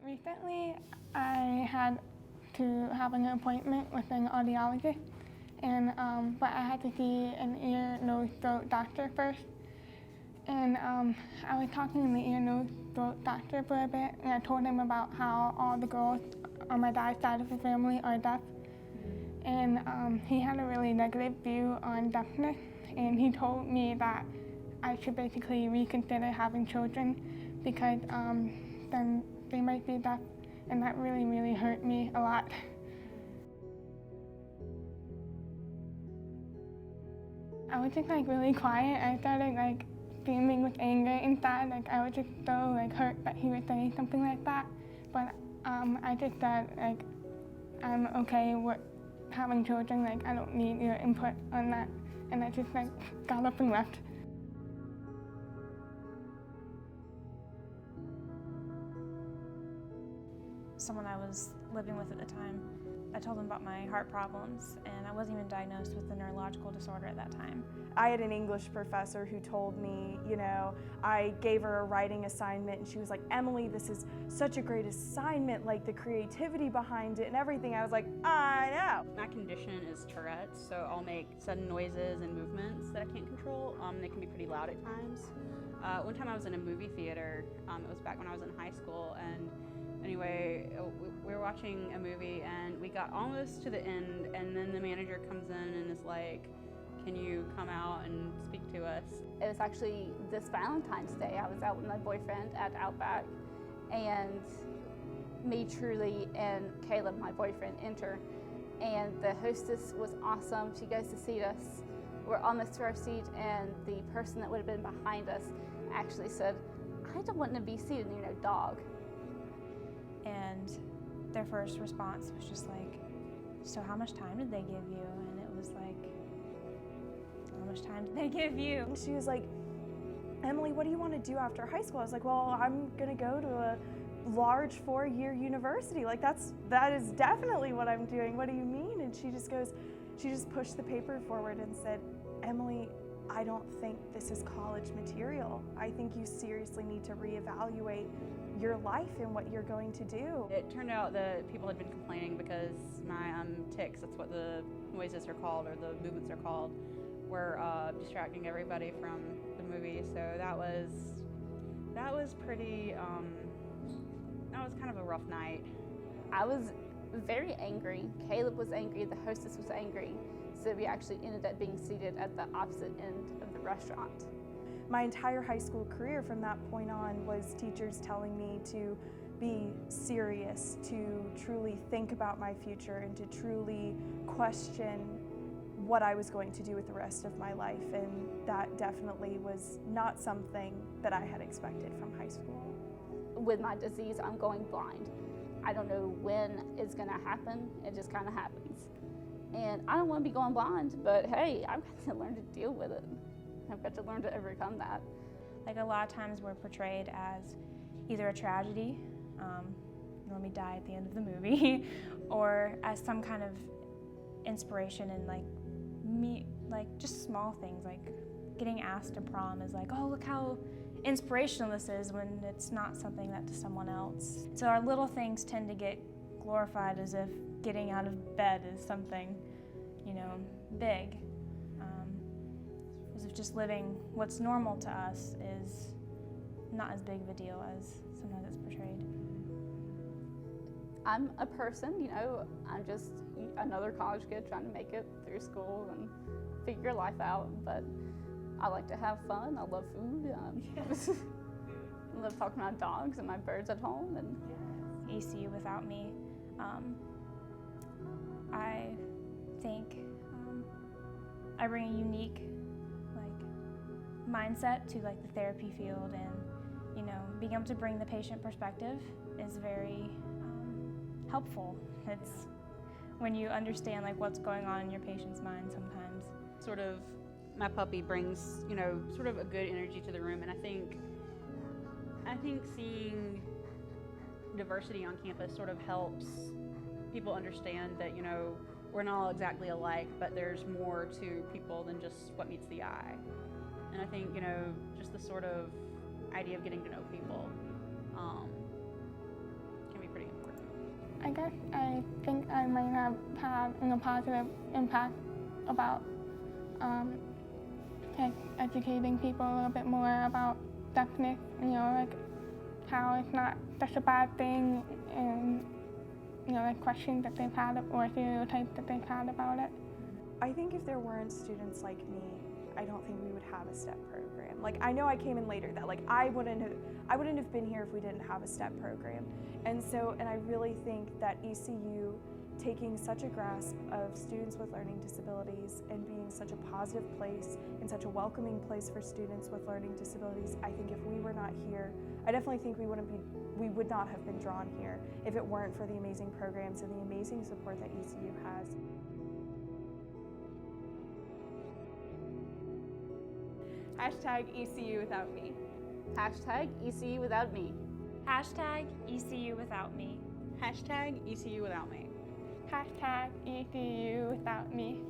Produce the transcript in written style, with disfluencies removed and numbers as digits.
Recently, I had to have an appointment with an audiologist, but I had to see an ear, nose, throat doctor first. And I was talking to the ear, nose, throat doctor for a bit, and I told him about how all the girls on my dad's side of the family are deaf. And he had a really negative view on deafness, and he told me that I should basically reconsider having children because then they might be deaf, and that really, really hurt me a lot. I was just really quiet. I started screaming with anger inside. I was just so hurt that he was saying something like that. But I just said I'm okay with having children. I don't need your input on that. And I just got up and left. Someone I was living with at the time, I told them about my heart problems, and I wasn't even diagnosed with a neurological disorder at that time. I had an English professor who told me, I gave her a writing assignment and she was like, Emily, this is such a great assignment, the creativity behind it and everything. I was like, I know. My condition is Tourette's, so I'll make sudden noises and movements that I can't control. They can be pretty loud at times. One time I was in a movie theater, it was back when I was in high school, and anyway, we were watching a movie and we got almost to the end, and then the manager comes in and is like, can you come out and speak to us? It was actually this Valentine's Day. I was out with my boyfriend at Outback, and me, Truly, and Caleb, my boyfriend, enter. And the hostess was awesome. She goes to seat us. We're almost to our seat, and the person that would have been behind us actually said, I don't want to be seated near no dog. And their first response was just so how much time did they give you? And it was how much time did they give you? And she was like, Emily, what do you want to do after high school? I was like, well, I'm gonna go to a large 4-year university. That is definitely what I'm doing. What do you mean? And she just pushed the paper forward and said, Emily, I don't think this is college material. I think you seriously need to reevaluate your life and what you're going to do. It turned out that people had been complaining because my tics, that's what the noises are called, or the movements are called, were distracting everybody from the movie. So that was pretty, that was kind of a rough night. I was very angry. Caleb was angry, the hostess was angry. So we actually ended up being seated at the opposite end of the restaurant. My entire high school career from that point on was teachers telling me to be serious, to truly think about my future, and to truly question what I was going to do with the rest of my life. And that definitely was not something that I had expected from high school. With my disease, I'm going blind. I don't know when it's going to happen. It just kind of happens. And I don't want to be going blind, but hey, I've got to learn to deal with it. I've got to learn to overcome that. A lot of times we're portrayed as either a tragedy, let me die at the end of the movie, or as some kind of inspiration and just small things, getting asked to prom is oh, look how inspirational this is, when it's not something that to someone else. So our little things tend to get glorified as if getting out of bed is something, big. As if just living what's normal to us is not as big of a deal as sometimes it's portrayed. I'm a person, I'm just another college kid trying to make it through school and figure life out, but I like to have fun. I love food. I love talking about dogs and my birds at home. And ECU without me, I think I bring a unique mindset to the therapy field, and being able to bring the patient perspective is very helpful. It's when you understand what's going on in your patient's mind sometimes. My puppy brings, sort of a good energy to the room, and I think seeing diversity on campus sort of helps people understand that, we're not all exactly alike, but there's more to people than just what meets the eye. And I think, just the sort of idea of getting to know people can be I guess I think I might have had a positive impact about like educating people a little bit more about deafness, like how it's not such a bad thing, and like questions that they've had or stereotypes that they've had about it. I think if there weren't students like me, I don't think we would have a STEP program. Like, I know I came in later, that like I wouldn't have been here if we didn't have a STEP program. And I really think that ECU taking such a grasp of students with learning disabilities and being such a positive place and such a welcoming place for students with learning disabilities, I think if we were not here, I definitely think we would not have been drawn here if it weren't for the amazing programs and the amazing support that ECU has. Hashtag ECU without me. Hashtag ECU without me. Hashtag ECU without me. Hashtag ECU without me. Hashtag ECU without me.